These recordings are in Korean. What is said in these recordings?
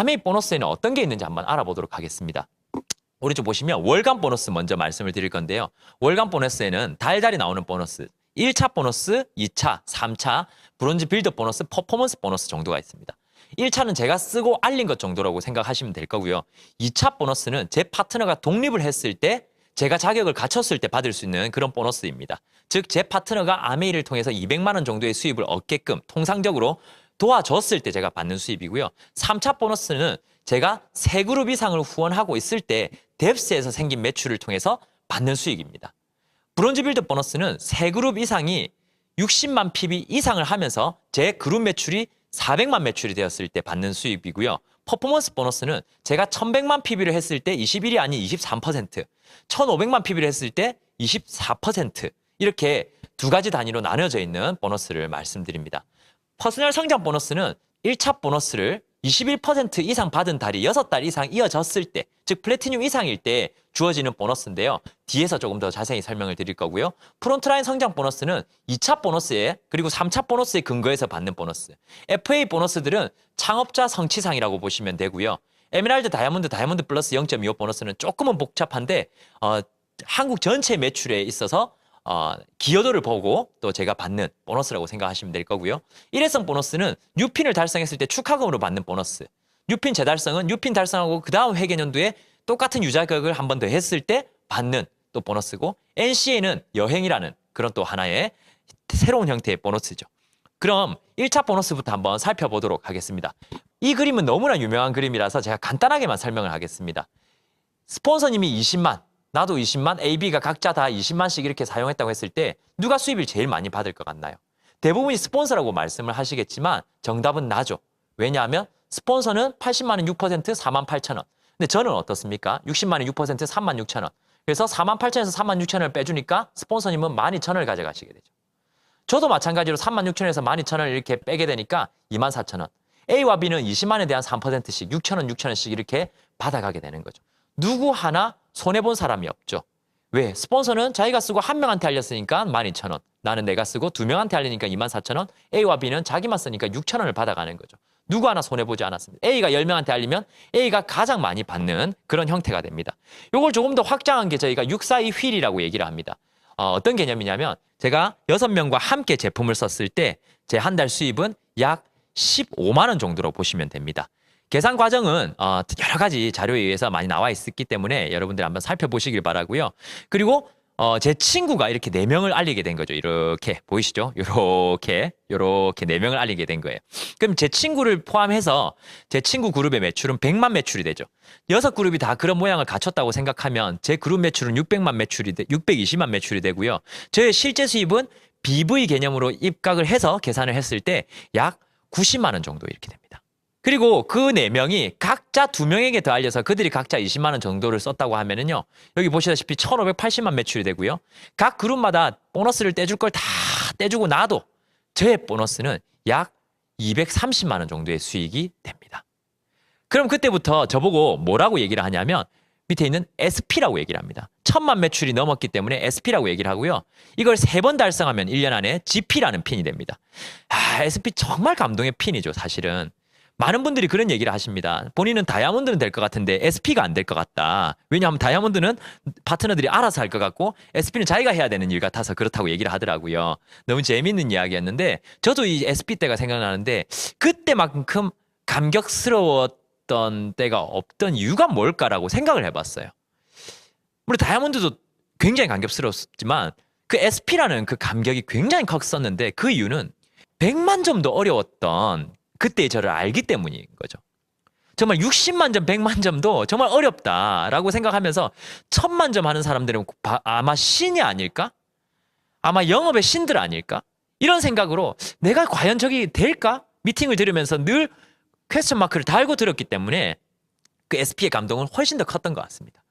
아메이 보너스에는 어떤 게 있는지 한번 알아보도록 하겠습니다. 오른쪽 보시면 월간 보너스 먼저 말씀을 드릴 건데요. 월간 보너스에는 달달이 나오는 보너스, 1차 보너스, 2차, 3차, 브론즈 빌드 보너스, 퍼포먼스 보너스 정도가 있습니다. 1차는 제가 쓰고 알린 것 정도라고 생각하시면 될 거고요. 2차 보너스는 제 파트너가 독립을 했을 때 제가 자격을 갖췄을 때 받을 수 있는 그런 보너스입니다. 즉 제 파트너가 아메이를 통해서 200만 원 정도의 수입을 얻게끔 통상적으로 도와줬을 때 제가 받는 수입이고요. 3차 보너스는 제가 3그룹 이상을 후원하고 있을 때 뎁스에서 생긴 매출을 통해서 받는 수익입니다. 브론즈 빌드 보너스는 3그룹 이상이 60만 PB 이상을 하면서 제 그룹 매출이 400만 매출이 되었을 때 받는 수입이고요. 퍼포먼스 보너스는 제가 1100만 PB를 했을 때 21이 아닌 23%, 1500만 PB를 했을 때 24% 이렇게 두 가지 단위로 나눠져 있는 보너스를 말씀드립니다. 퍼스널 성장 보너스는 1차 보너스를 21% 이상 받은 달이 6달 이상 이어졌을 때, 즉 플래티늄 이상일 때 주어지는 보너스인데요. 뒤에서 조금 더 자세히 설명을 드릴 거고요. 프론트라인 성장 보너스는 2차 보너스에 그리고 3차 보너스에 근거해서 받는 보너스. FA 보너스들은 창업자 성취상이라고 보시면 되고요. 에메랄드, 다이아몬드 플러스 0.25 보너스는 조금은 복잡한데 한국 전체 매출에 있어서 기여도를 보고 또 제가 받는 보너스라고 생각하시면 될 거고요. 일회성 보너스는 뉴핀을 달성했을 때 축하금으로 받는 보너스. 뉴핀 재달성은 뉴핀 달성하고 그 다음 회계년도에 똑같은 유자격을 한 번 더 했을 때 받는 또 보너스고, NCA는 여행이라는 그런 또 하나의 새로운 형태의 보너스죠. 그럼 1차 보너스부터 한번 살펴보도록 하겠습니다. 이 그림은 너무나 유명한 그림이라서 제가 간단하게만 설명을 하겠습니다. 스폰서님이 20만, 나도 20만, AB가 각자 다 20만씩 이렇게 사용했다고 했을 때 누가 수입을 제일 많이 받을 것 같나요? 대부분이 스폰서라고 말씀을 하시겠지만 정답은 나죠. 왜냐하면 스폰서는 80만원 6% 48,000원. 근데 저는 어떻습니까? 60만원 6% 36,000원. 그래서 48,000원에서 36,000원을 빼주니까 스폰서님은 12,000원을 가져가시게 되죠. 저도 마찬가지로 36,000원에서 12,000원을 이렇게 빼게 되니까 24,000원. A와 B는 20만에 대한 3%씩 6,000원, 6,000원씩 이렇게 받아가게 되는 거죠. 누구 하나 손해본 사람이 없죠. 왜? 스폰서는 자기가 쓰고 한 명한테 알렸으니까 12,000원. 나는 내가 쓰고 두 명한테 알리니까 24,000원. A와 B는 자기만 쓰니까 6,000원을 받아가는 거죠. 누구 하나 손해보지 않았습니다. A가 10명한테 알리면 A가 가장 많이 받는 그런 형태가 됩니다. 이걸 조금 더 확장한 게 저희가 642 휠이라고 얘기를 합니다. 어떤 개념이냐면 제가 6명과 함께 제품을 썼을 때 제 한 달 수입은 약 15만 원 정도로 보시면 됩니다. 계산 과정은 여러 가지 자료에 의해서 많이 나와 있기 때문에 여러분들 한번 살펴보시길 바라고요. 그리고 제 친구가 이렇게 4명을 알리게 된 거죠. 이렇게 보이시죠? 이렇게 4명을 알리게 된 거예요. 그럼 제 친구를 포함해서 제 친구 그룹의 매출은 100만 매출이 되죠. 6그룹이 다 그런 모양을 갖췄다고 생각하면 제 그룹 매출은 620만 매출이 되고요. 저의 실제 수입은 BV 개념으로 입각을 해서 계산을 했을 때 약 90만 원 정도 이렇게 됩니다. 그리고 그 4명이 각자 2명에게 더 알려서 그들이 각자 20만 원 정도를 썼다고 하면은요. 여기 보시다시피 1,580만 매출이 되고요. 각 그룹마다 보너스를 떼줄 걸 다 떼주고 나도 저의 보너스는 약 230만 원 정도의 수익이 됩니다. 그럼 그때부터 저보고 뭐라고 얘기를 하냐면 밑에 있는 SP라고 얘기를 합니다. 1,000만 매출이 넘었기 때문에 SP라고 얘기를 하고요. 이걸 3번 달성하면 1년 안에 GP라는 핀이 됩니다. SP 정말 감동의 핀이죠, 사실은. 많은 분들이 그런 얘기를 하십니다. 본인은 다이아몬드는 될 것 같은데 SP가 안 될 것 같다. 왜냐하면 다이아몬드는 파트너들이 알아서 할 것 같고 SP는 자기가 해야 되는 일 같아서 그렇다고 얘기를 하더라고요. 너무 재미있는 이야기였는데 저도 이 SP 때가 생각나는데 그때만큼 감격스러웠던 때가 없던 이유가 뭘까라고 생각을 해봤어요. 물론 다이아몬드도 굉장히 감격스러웠지만 그 SP라는 그 감격이 굉장히 컸었는데 그 이유는 100만 점도 어려웠던 그때의 저를 알기 때문인 거죠. 정말 60만 점, 100만 점도 정말 어렵다라고 생각하면서 1,000만 점 하는 사람들은 아마 신이 아닐까? 아마 영업의 신들 아닐까? 이런 생각으로 내가 과연 저기 될까? 미팅을 들으면서 늘 퀘스천 마크를 달고 들었기 때문에 그 SP의 감동은 훨씬 더 컸던 것 같습니다.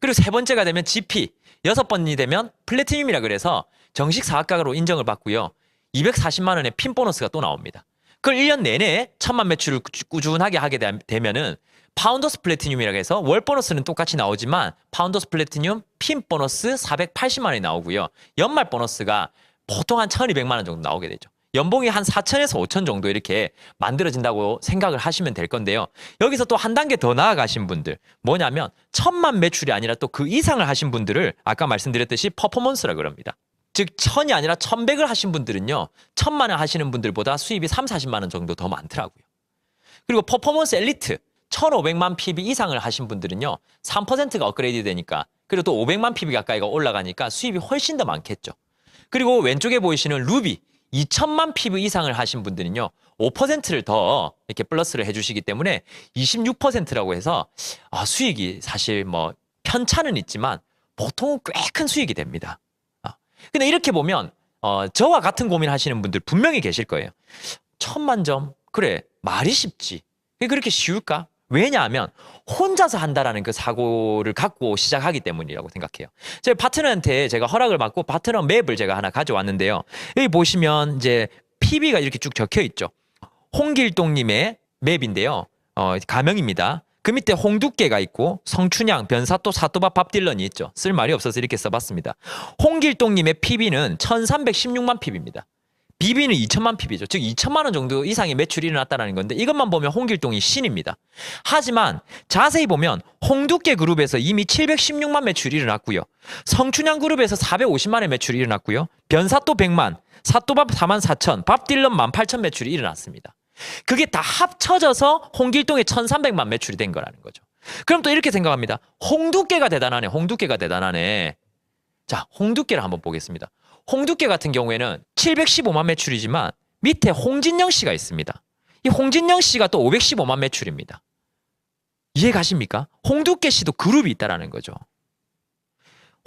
그리고 3번째가 되면 GP, 6번이 되면 플래티늄이라 그래서 정식 사학각으로 인정을 받고요. 240만 원의 핀 보너스가 또 나옵니다. 그걸 1년 내내 1,000만 매출을 꾸준하게 하게 되면은 파운더스 플래티늄이라고 해서 월 보너스는 똑같이 나오지만 파운더스 플래티늄 핀 보너스 480만 원이 나오고요. 연말 보너스가 보통 한 1,200만 원 정도 나오게 되죠. 연봉이 한 4천에서 5천 정도 이렇게 만들어진다고 생각을 하시면 될 건데요. 여기서 또 한 단계 더 나아가신 분들 뭐냐면 1,000만 매출이 아니라 또 그 이상을 하신 분들을 아까 말씀드렸듯이 퍼포먼스라 그럽니다. 즉 1,000이 아니라 1,100을 하신 분들은요. 1,000만 원 하시는 분들보다 수입이 3, 40만 원 정도 더 많더라고요. 그리고 퍼포먼스 엘리트 1,500만 PB 이상을 하신 분들은요. 3%가 업그레이드 되니까 그리고 또 500만 PB 가까이가 올라가니까 수입이 훨씬 더 많겠죠. 그리고 왼쪽에 보이시는 루비 2,000만 PB 이상을 하신 분들은요. 5%를 더 이렇게 플러스를 해주시기 때문에 26%라고 해서 수익이 사실 뭐 편차는 있지만 보통은 꽤 큰 수익이 됩니다. 근데 이렇게 보면 저와 같은 고민 하시는 분들 분명히 계실 거예요. 1,000만 점 그래 말이 쉽지. 왜 그렇게 쉬울까? 왜냐하면 혼자서 한다라는 그 사고를 갖고 시작하기 때문이라고 생각해요. 제 파트너한테 제가 허락을 받고 파트너 맵을 제가 하나 가져왔는데요. 여기 보시면 이제 PB가 이렇게 쭉 적혀 있죠. 홍길동님의 맵인데요. 가명입니다. 그 밑에 홍두깨가 있고 성춘향, 변사또, 사또밥, 밥딜런이 있죠. 쓸 말이 없어서 이렇게 써봤습니다. 홍길동님의 PB는 1,316만 PB입니다. BB는 2천만 PB죠. 즉 2천만 원 정도 이상의 매출이 일어났다는 건데 이것만 보면 홍길동이 신입니다. 하지만 자세히 보면 홍두깨 그룹에서 이미 716만 매출이 일어났고요. 성춘향 그룹에서 450만의 매출이 일어났고요. 변사또 100만, 사또밥 4만 4천, 밥딜런 18,000 매출이 일어났습니다. 그게 다 합쳐져서 홍길동의 1,300만 매출이 된 거라는 거죠. 그럼 또 이렇게 생각합니다. 홍두깨가 대단하네. 홍두깨가 대단하네. 자, 홍두깨를 한번 보겠습니다. 홍두깨 같은 경우에는 715만 매출이지만 밑에 홍진영 씨가 있습니다. 이 홍진영 씨가 또 515만 매출입니다. 이해 가십니까? 홍두깨 씨도 그룹이 있다라는 거죠.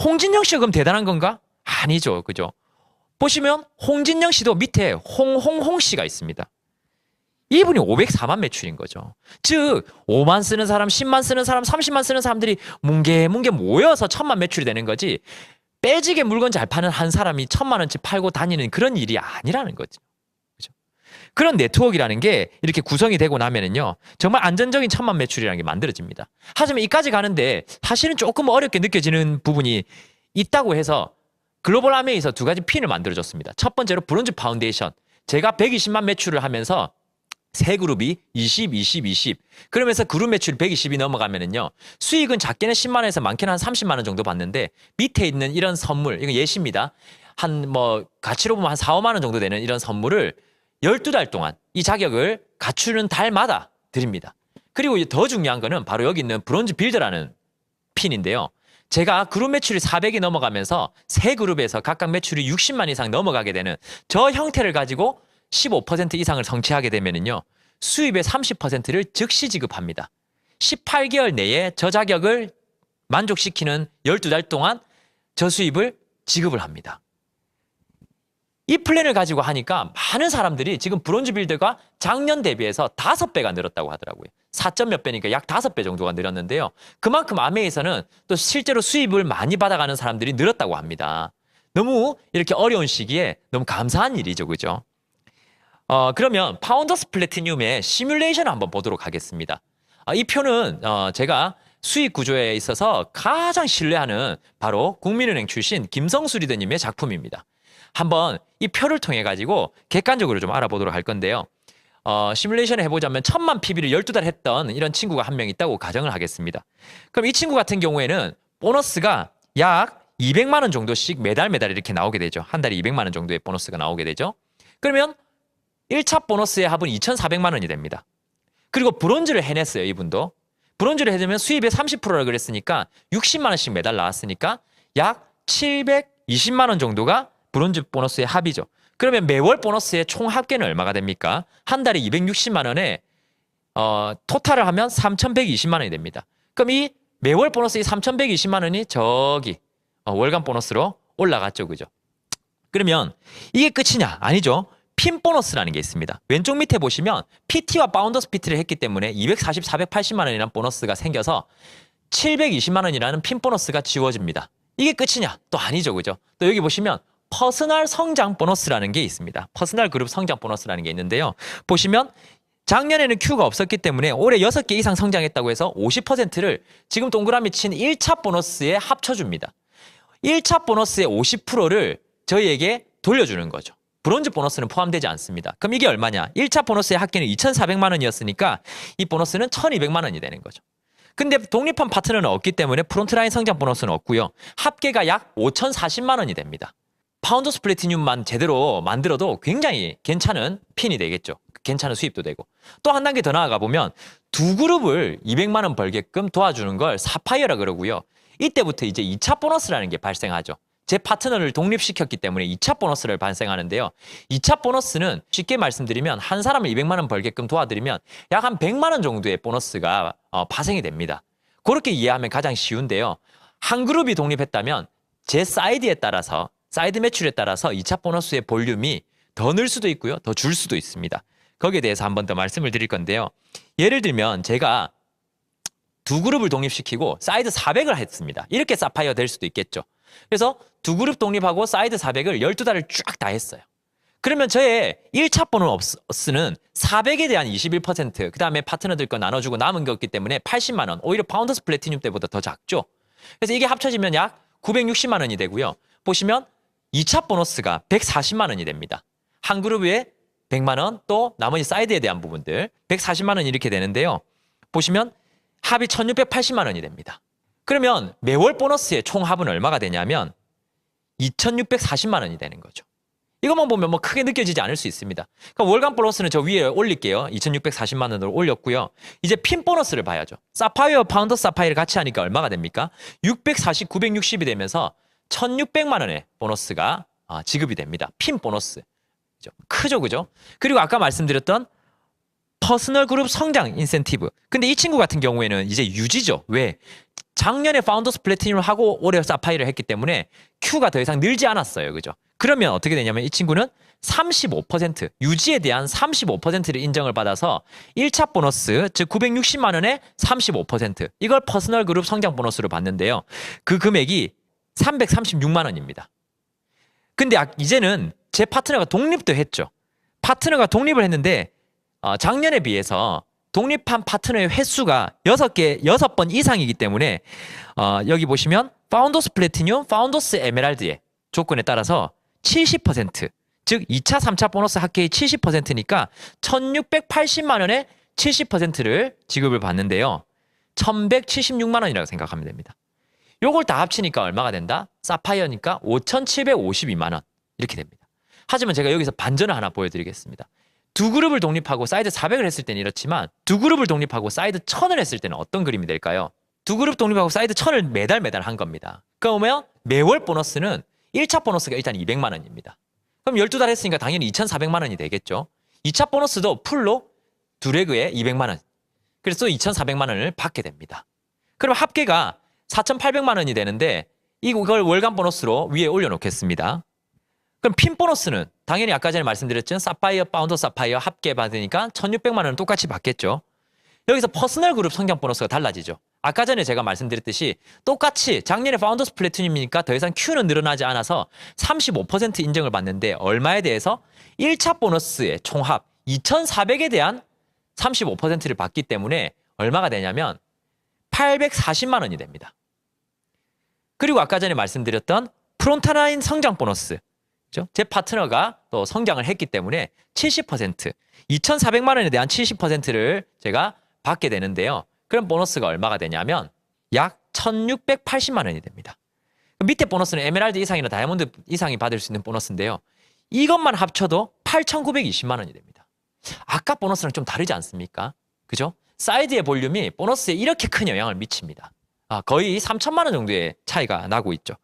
홍진영 씨가 그럼 대단한 건가? 아니죠. 그죠? 보시면 홍진영 씨도 밑에 홍 씨가 있습니다. 이분이 504만 매출인 거죠. 즉 5만 쓰는 사람, 10만 쓰는 사람, 30만 쓰는 사람들이 뭉게 모여서 1,000만 매출이 되는 거지 빼지게 물건 잘 파는 한 사람이 1,000만 원치 팔고 다니는 그런 일이 아니라는 거죠. 그렇죠? 그런 네트워크라는 게 이렇게 구성이 되고 나면은요 정말 안전적인 1,000만 매출이라는 게 만들어집니다. 하지만 이까지 가는데 사실은 조금 어렵게 느껴지는 부분이 있다고 해서 글로벌 아메이에서 두 가지 핀을 만들어줬습니다. 첫 번째로 브론즈 파운데이션. 제가 120만 매출을 하면서 세 그룹이 20, 20, 20. 그러면서 그룹 매출 120이 넘어가면은요. 수익은 작게는 10만 원에서 많게는 한 30만 원 정도 받는데 밑에 있는 이런 선물, 이건 예시입니다. 한 뭐 가치로 보면 한 4, 5만 원 정도 되는 이런 선물을 12달 동안 이 자격을 갖추는 달마다 드립니다. 그리고 더 중요한 거는 바로 여기 있는 브론즈 빌드라는 핀인데요. 제가 그룹 매출이 400이 넘어가면서 세 그룹에서 각각 매출이 60만 이상 넘어가게 되는 저 형태를 가지고 15% 이상을 성취하게 되면은요. 수입의 30%를 즉시 지급합니다. 18개월 내에 저 자격을 만족시키는 12달 동안 저 수입을 지급을 합니다. 이 플랜을 가지고 하니까 많은 사람들이 지금 브론즈 빌드가 작년 대비해서 5배가 늘었다고 하더라고요. 4점 몇 배니까 약 5배 정도가 늘었는데요. 그만큼 아메에서는 또 실제로 수입을 많이 받아가는 사람들이 늘었다고 합니다. 너무 이렇게 어려운 시기에 너무 감사한 일이죠. 그죠? 그러면 파운더스 플래티늄의 시뮬레이션을 한번 보도록 하겠습니다. 이 표는 제가 수익 구조에 있어서 가장 신뢰하는 바로 국민은행 출신 김성수 리더님의 작품입니다. 한번 이 표를 통해 가지고 객관적으로 좀 알아보도록 할 건데요. 시뮬레이션을 해보자면 1,000만 PB를 12달 했던 이런 친구가 한 명 있다고 가정을 하겠습니다. 그럼 이 친구 같은 경우에는 보너스가 약 200만 원 정도씩 매달 이렇게 나오게 되죠. 한 달에 200만 원 정도의 보너스가 나오게 되죠. 그러면 1차 보너스의 합은 2,400만 원이 됩니다. 그리고 브론즈를 해냈어요. 이분도. 브론즈를 해내면 수입의 30%라 그랬으니까 60만 원씩 매달 나왔으니까 약 720만 원 정도가 브론즈 보너스의 합이죠. 그러면 매월 보너스의 총 합계는 얼마가 됩니까? 한 달에 260만 원에 토탈을 하면 3,120만 원이 됩니다. 그럼 이 매월 보너스 이 3,120만 원이 저기 월간 보너스로 올라갔죠. 그죠? 그러면 이게 끝이냐? 아니죠. 핀 보너스라는 게 있습니다. 왼쪽 밑에 보시면 PT와 파운더스 PT를 했기 때문에 240, 480만 원이라는 보너스가 생겨서 720만 원이라는 핀 보너스가 지워집니다. 이게 끝이냐? 또 아니죠. 그죠? 또 여기 보시면 퍼스널 성장 보너스라는 게 있습니다. 퍼스널 그룹 성장 보너스라는 게 있는데요. 보시면 작년에는 Q가 없었기 때문에 올해 6개 이상 성장했다고 해서 50%를 지금 동그라미 친 1차 보너스에 합쳐줍니다. 1차 보너스의 50%를 저희에게 돌려주는 거죠. 브론즈 보너스는 포함되지 않습니다. 그럼 이게 얼마냐? 1차 보너스의 합계는 2,400만 원이었으니까 이 보너스는 1,200만 원이 되는 거죠. 근데 독립한 파트너는 없기 때문에 프론트라인 성장 보너스는 없고요. 합계가 약 5,040만 원이 됩니다. 파운더스 플래티늄만 제대로 만들어도 굉장히 괜찮은 핀이 되겠죠. 괜찮은 수입도 되고. 또 한 단계 더 나아가 보면 두 그룹을 200만 원 벌게끔 도와주는 걸 사파이어라 그러고요. 이때부터 이제 2차 보너스라는 게 발생하죠. 제 파트너를 독립시켰기 때문에 2차 보너스를 발생하는데요. 2차 보너스는 쉽게 말씀드리면 한 사람을 200만 원 벌게끔 도와드리면 약 한 100만 원 정도의 보너스가 발생이 됩니다. 그렇게 이해하면 가장 쉬운데요. 한 그룹이 독립했다면 제 사이드에 따라서 사이드 매출에 따라서 2차 보너스의 볼륨이 더 늘 수도 있고요. 더 줄 수도 있습니다. 거기에 대해서 한 번 더 말씀을 드릴 건데요. 예를 들면 제가 두 그룹을 독립시키고 사이드 400을 했습니다. 이렇게 사파이어 될 수도 있겠죠. 그래서 두 그룹 독립하고 사이드 400을 12달을 쫙 다 했어요. 그러면 저의 1차 보너스는 400에 대한 21%, 그 다음에 파트너들 거 나눠주고 남은 게 없기 때문에 80만 원, 오히려 파운더스 플래티늄 때보다 더 작죠. 그래서 이게 합쳐지면 약 960만 원이 되고요. 보시면 2차 보너스가 140만 원이 됩니다. 한 그룹에 100만 원, 또 나머지 사이드에 대한 부분들 140만 원 이렇게 되는데요. 보시면 합이 1680만 원이 됩니다. 그러면 매월 보너스의 총 합은 얼마가 되냐면 2640만 원이 되는 거죠. 이것만 보면 뭐 크게 느껴지지 않을 수 있습니다. 그러니까 월간 보너스는 저 위에 올릴게요. 2640만 원으로 올렸고요. 이제 핀 보너스를 봐야죠. 사파이어, 파운더 사파이어를 같이 하니까 얼마가 됩니까? 640, 960이 되면서 1600만 원의 보너스가 지급이 됩니다. 핀 보너스. 크죠, 그죠? 그리고 아까 말씀드렸던 퍼스널 그룹 성장 인센티브. 근데 이 친구 같은 경우에는 이제 유지죠. 왜? 작년에 파운더스 플래티늄을 하고 올해 사파이어를 했기 때문에 Q가 더 이상 늘지 않았어요. 그죠? 그러면 어떻게 되냐면 이 친구는 35%, 유지에 대한 35%를 인정을 받아서 1차 보너스, 즉 960만 원에 35%, 이걸 퍼스널 그룹 성장 보너스로 받는데요. 그 금액이 336만 원입니다. 근데 이제는 제 파트너가 독립도 했죠. 파트너가 독립을 했는데 작년에 비해서 독립한 파트너의 횟수가 6번 이상이기 때문에 여기 보시면 파운더스 플래티늄, 파운더스 에메랄드의 조건에 따라서 70%, 즉 2차, 3차 보너스 합계의 70%니까 1680만 원에 70%를 지급을 받는데요. 1176만 원이라고 생각하면 됩니다. 요걸 다 합치니까 얼마가 된다? 사파이어니까 5752만 원 이렇게 됩니다. 하지만 제가 여기서 반전을 하나 보여드리겠습니다. 두 그룹을 독립하고 사이드 400을 했을 때는 이렇지만 두 그룹을 독립하고 사이드 1000을 했을 때는 어떤 그림이 될까요? 두 그룹 독립하고 사이드 1000을 매달 한 겁니다. 그러면 매월 보너스는 1차 보너스가 일단 200만 원입니다. 그럼 12달 했으니까 당연히 2400만 원이 되겠죠. 2차 보너스도 풀로 두 레그에 200만 원. 그래서 2400만 원을 받게 됩니다. 그럼 합계가 4800만 원이 되는데 이걸 월간 보너스로 위에 올려놓겠습니다. 그럼 핀 보너스는 당연히 아까 전에 말씀드렸죠. 사파이어, 파운더 사파이어 합계 받으니까 1600만 원은 똑같이 받겠죠. 여기서 퍼스널 그룹 성장 보너스가 달라지죠. 아까 전에 제가 말씀드렸듯이 똑같이 작년에 파운더스 플래티늄이니까 더 이상 Q는 늘어나지 않아서 35% 인정을 받는데 얼마에 대해서 1차 보너스의 총합 2400에 대한 35%를 받기 때문에 얼마가 되냐면 840만 원이 됩니다. 그리고 아까 전에 말씀드렸던 프론트라인 성장 보너스, 그렇죠? 제 파트너가 또 성장을 했기 때문에 70%, 2,400만 원에 대한 70%를 제가 받게 되는데요. 그럼 보너스가 얼마가 되냐면 약 1,680만 원이 됩니다. 밑에 보너스는 에메랄드 이상이나 다이아몬드 이상이 받을 수 있는 보너스인데요. 이것만 합쳐도 8,920만 원이 됩니다. 아까 보너스랑 좀 다르지 않습니까? 그죠? 사이드의 볼륨이 보너스에 이렇게 큰 영향을 미칩니다. 거의 3천만 원 정도의 차이가 나고 있죠.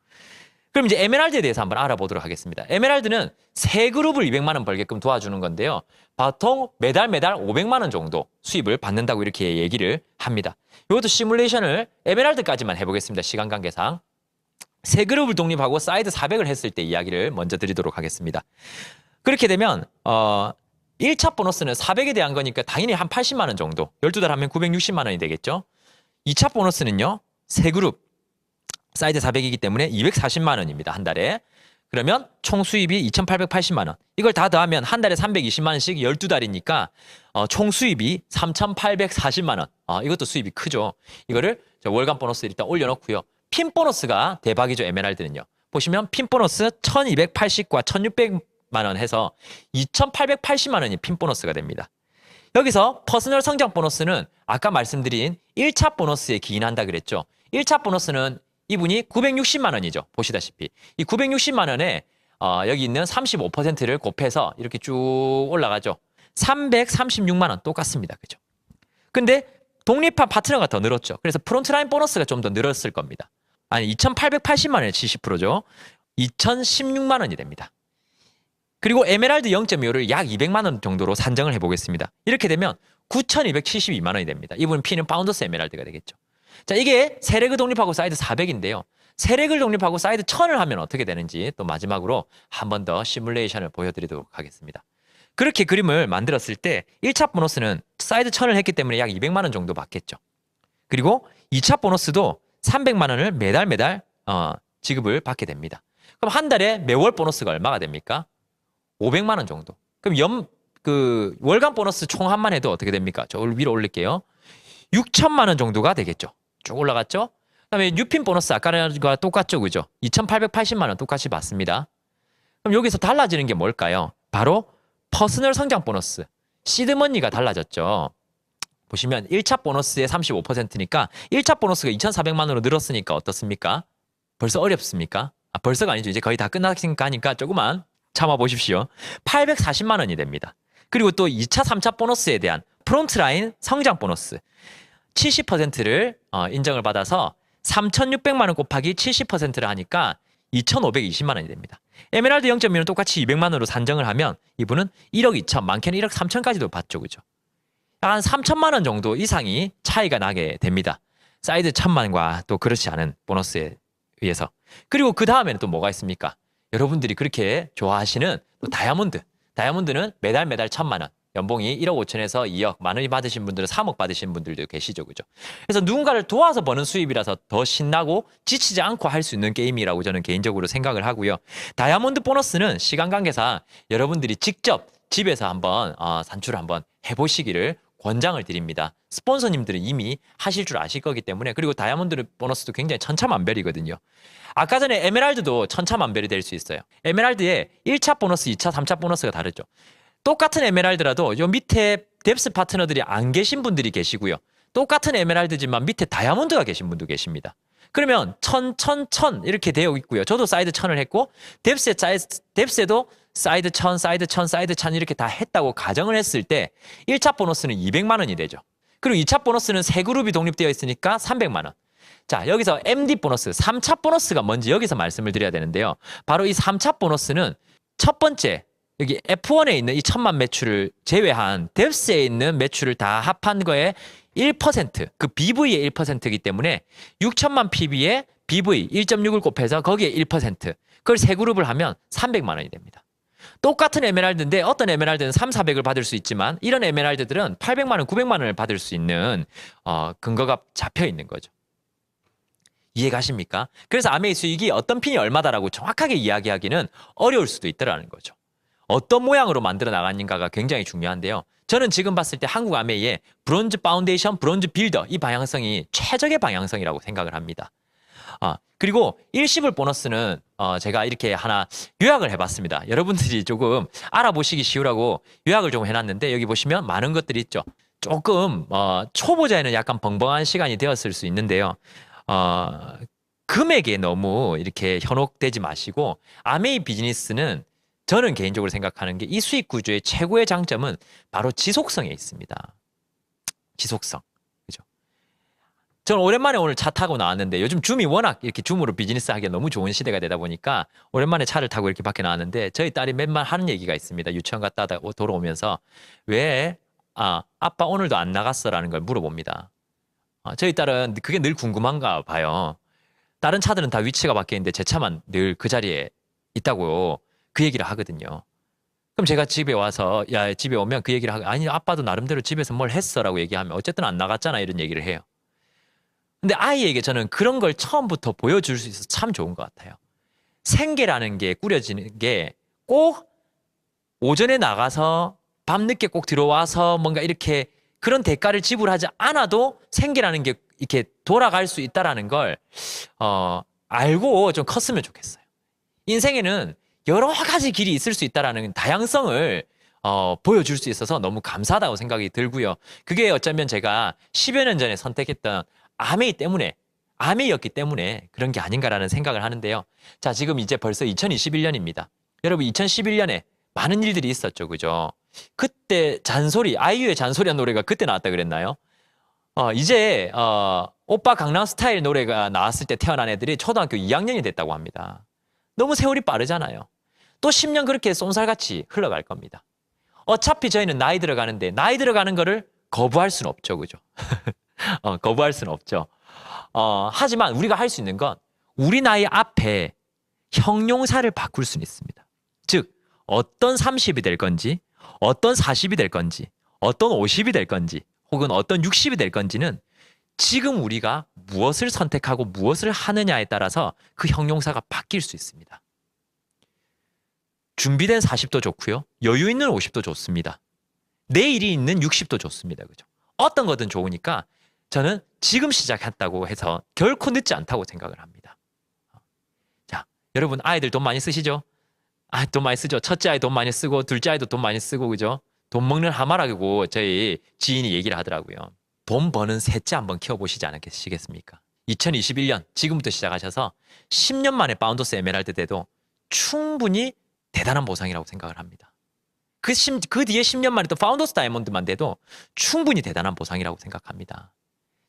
그럼 이제 에메랄드에 대해서 한번 알아보도록 하겠습니다. 에메랄드는 세 그룹을 200만 원 벌게끔 도와주는 건데요. 보통 매달 500만 원 정도 수입을 받는다고 이렇게 얘기를 합니다. 이것도 시뮬레이션을 에메랄드까지만 해보겠습니다. 시간 관계상. 세 그룹을 독립하고 사이드 400을 했을 때 이야기를 먼저 드리도록 하겠습니다. 그렇게 되면 1차 보너스는 400에 대한 거니까 당연히 한 80만 원 정도. 12달 하면 960만 원이 되겠죠. 2차 보너스는요. 세 그룹 사이드 400이기 때문에 240만 원입니다. 한 달에. 그러면 총 수입이 2,880만 원. 이걸 다 더하면 한 달에 320만 원씩 12달이니까 총 수입이 3,840만 원. 이것도 수입이 크죠. 이거를 월간 보너스 일단 올려놓고요. 핀 보너스가 대박이죠. 에메랄드는요. 보시면 핀 보너스 1,280과 1,600 원 해서 2,880만 원이 핀 보너스가 됩니다. 여기서 퍼스널 성장 보너스는 아까 말씀드린 1차 보너스에 기인한다 그랬죠. 1차 보너스는 이분이 960만 원이죠. 보시다시피 이 960만 원에 여기 있는 35%를 곱해서 이렇게 쭉 올라가죠. 336만 원 똑같습니다. 그죠? 근데 독립한 파트너가 더 늘었죠. 그래서 프론트라인 보너스가 좀 더 늘었을 겁니다. 아니 2,880만 원에 70%죠. 2,016만 원이 됩니다. 그리고 에메랄드 0.5를 약 200만 원 정도로 산정을 해보겠습니다. 이렇게 되면 9,272만 원이 됩니다. 이분 P는 파운더스 에메랄드가 되겠죠. 자, 이게 세레그 독립하고 사이드 400인데요. 세렉을 독립하고 사이드 1000을 하면 어떻게 되는지 또 마지막으로 한 번 더 시뮬레이션을 보여드리도록 하겠습니다. 그렇게 그림을 만들었을 때 1차 보너스는 사이드 1000을 했기 때문에 약 200만 원 정도 받겠죠. 그리고 2차 보너스도 300만 원을 매달 지급을 받게 됩니다. 그럼 한 달에 매월 보너스가 얼마가 됩니까? 500만 원 정도. 그럼 월간 보너스 총합만 해도 어떻게 됩니까? 저 위로 올릴게요. 6천만 원 정도가 되겠죠. 쭉 올라갔죠? 그다음에 뉴핀 보너스 아까와 똑같죠, 그죠? 2,880만 원 똑같이 받습니다. 그럼 여기서 달라지는 게 뭘까요? 바로 퍼스널 성장 보너스, 시드머니가 달라졌죠. 보시면 1차 보너스의 35%니까 1차 보너스가 2,400만 원으로 늘었으니까 어떻습니까? 벌써 어렵습니까? 벌써가 아니죠. 이제 거의 다 끝났으니까 하니까 조금만 참아보십시오. 840만 원이 됩니다. 그리고 또 2차, 3차 보너스에 대한 프론트라인 성장 보너스 70%를 인정을 받아서 3,600만 원 곱하기 70%를 하니까 2,520만 원이 됩니다. 에메랄드 0.1은 똑같이 200만 원으로 산정을 하면 이분은 1억 2천, 많게는 1억 3천까지도 받죠. 그죠? 한 3천만 원 정도 이상이 차이가 나게 됩니다. 사이드 1,000만과 또 그렇지 않은 보너스에 의해서. 그리고 그 다음에는 또 뭐가 있습니까? 여러분들이 그렇게 좋아하시는 또 다이아몬드. 다이아몬드는 매달 1,000만 원. 연봉이 1억 5천에서 2억, 많이 받으신 분들은 3억 받으신 분들도 계시죠. 그죠? 그래서 누군가를 도와서 버는 수입이라서 더 신나고 지치지 않고 할 수 있는 게임이라고 저는 개인적으로 생각을 하고요. 다이아몬드 보너스는 시간 관계상 여러분들이 직접 집에서 한번 산출을 한번 해보시기를 권장을 드립니다. 스폰서님들은 이미 하실 줄 아실 거기 때문에. 그리고 다이아몬드 보너스도 굉장히 천차만별이거든요. 아까 전에 에메랄드도 천차만별이 될 수 있어요. 에메랄드의 1차 보너스, 2차, 3차 보너스가 다르죠. 똑같은 에메랄드라도 요 밑에 뎁스 파트너들이 안 계신 분들이 계시고요. 똑같은 에메랄드지만 밑에 다이아몬드가 계신 분도 계십니다. 그러면 1,000, 1,000, 1,000 이렇게 되어 있고요. 저도 사이드 1,000을 했고 뎁스에도 사이드 1,000, 사이드 1,000, 사이드 1,000 이렇게 다 했다고 가정을 했을 때 1차 보너스는 200만 원이 되죠. 그리고 2차 보너스는 세 그룹이 독립되어 있으니까 300만 원. 자, 여기서 MD 보너스, 3차 보너스가 뭔지 여기서 말씀을 드려야 되는데요. 바로 이 3차 보너스는 첫 번째 여기 F1에 있는 이 1,000만 매출을 제외한 뎁스에 있는 매출을 다 합한 거에 1%, 그 BV의 1%이기 때문에 6천만 PB에 BV 1.6을 곱해서 거기에 1%, 그걸 세 그룹을 하면 300만 원이 됩니다. 똑같은 에메랄드인데 어떤 에메랄드는 3, 400을 받을 수 있지만 이런 에메랄드들은 800만 원, 900만 원을 받을 수 있는 근거가 잡혀 있는 거죠. 이해가십니까? 그래서 아메이 수익이 어떤 핀이 얼마다라고 정확하게 이야기하기는 어려울 수도 있다는 거죠. 어떤 모양으로 만들어 나가는가가 굉장히 중요한데요. 저는 지금 봤을 때 한국 아메이의 브론즈 파운데이션, 브론즈 빌더 이 방향성이 최적의 방향성이라고 생각을 합니다. 그리고 일시불 보너스는 제가 이렇게 하나 요약을 해봤습니다. 여러분들이 조금 알아보시기 쉬우라고 요약을 좀 해놨는데 여기 보시면 많은 것들이 있죠. 조금 초보자에는 약간 벙벙한 시간이 되었을 수 있는데요. 금액에 너무 이렇게 현혹되지 마시고 아메이 비즈니스는 저는 개인적으로 생각하는 게 이 수익 구조의 최고의 장점은 바로 지속성에 있습니다. 지속성. 그죠? 저는 오랜만에 오늘 차 타고 나왔는데 요즘 줌이 워낙 이렇게 줌으로 비즈니스 하기가 너무 좋은 시대가 되다 보니까 오랜만에 차를 타고 이렇게 밖에 나왔는데 저희 딸이 맨날 하는 얘기가 있습니다. 유치원 갔다 돌아오면서 왜 아빠 오늘도 안 나갔어라는 걸 물어봅니다. 저희 딸은 그게 늘 궁금한가 봐요. 다른 차들은 다 위치가 바뀌어 있는데 제 차만 늘 그 자리에 있다고 그 얘기를 하거든요. 그럼 제가 집에 와서 집에 오면 그 얘기를 하고 아니 아빠도 나름대로 집에서 뭘 했어라고 얘기하면 어쨌든 안 나갔잖아 이런 얘기를 해요. 근데 아이에게 저는 그런 걸 처음부터 보여줄 수 있어서 참 좋은 것 같아요. 생계라는 게 꾸려지는 게 꼭 오전에 나가서 밤늦게 꼭 들어와서 뭔가 이렇게 그런 대가를 지불하지 않아도 생계라는 게 이렇게 돌아갈 수 있다라는 걸 알고 좀 컸으면 좋겠어요. 인생에는 여러 가지 길이 있을 수 있다라는 다양성을 보여줄 수 있어서 너무 감사하다고 생각이 들고요. 그게 어쩌면 제가 10여 년 전에 선택했던 아메이였기 때문에 그런 게 아닌가라는 생각을 하는데요. 자, 지금 이제 벌써 2021년입니다. 여러분 2011년에 많은 일들이 있었죠. 그죠? 그때 아이유의 잔소리한 노래가 그때 나왔다 그랬나요? 이제 오빠 강남스타일 노래가 나왔을 때 태어난 애들이 초등학교 2학년이 됐다고 합니다. 너무 세월이 빠르잖아요. 또 10년 그렇게 쏜살같이 흘러갈 겁니다. 어차피 저희는 나이 들어가는데 나이 들어가는 거를 거부할 수는 없죠. 그죠? 거부할 수는 없죠. 하지만 우리가 할 수 있는 건 우리 나이 앞에 형용사를 바꿀 수는 있습니다. 즉 어떤 30이 될 건지 어떤 40이 될 건지 어떤 50이 될 건지 혹은 어떤 60이 될 건지는 지금 우리가 무엇을 선택하고 무엇을 하느냐에 따라서 그 형용사가 바뀔 수 있습니다. 준비된 40도 좋고요. 여유 있는 50도 좋습니다. 내일이 있는 60도 좋습니다. 그죠? 어떤 거든 좋으니까 저는 지금 시작했다고 해서 결코 늦지 않다고 생각을 합니다. 자, 여러분 아이들 돈 많이 쓰시죠? 돈 많이 쓰죠. 첫째 아이 돈 많이 쓰고 둘째 아이도 돈 많이 쓰고 그죠? 돈 먹는 하마라고 저희 지인이 얘기를 하더라고요. 돈 버는 셋째 한번 키워보시지 않으시겠습니까? 2021년 지금부터 시작하셔서 10년 만에 파운더스 에메랄드 돼도 충분히 대단한 보상이라고 생각을 합니다. 그 뒤에 10년 만에 또 파운더스 다이아몬드만 돼도 충분히 대단한 보상이라고 생각합니다.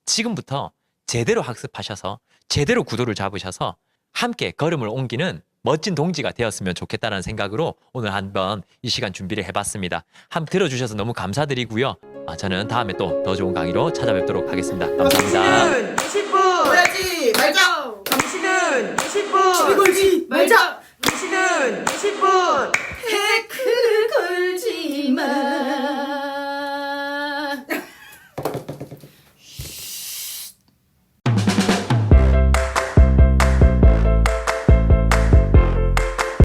지금부터 제대로 학습하셔서 제대로 구도를 잡으셔서 함께 걸음을 옮기는 멋진 동지가 되었으면 좋겠다는 생각으로 오늘 한번 이 시간 준비를 해봤습니다. 함 들어주셔서 너무 감사드리고요. 저는 다음에 또 더 좋은 강의로 찾아뵙도록 하겠습니다. 감사합니다. 당신은 20분 놀아지 말자. 당신은 20분 시비 걸지 말자. 당신은 20분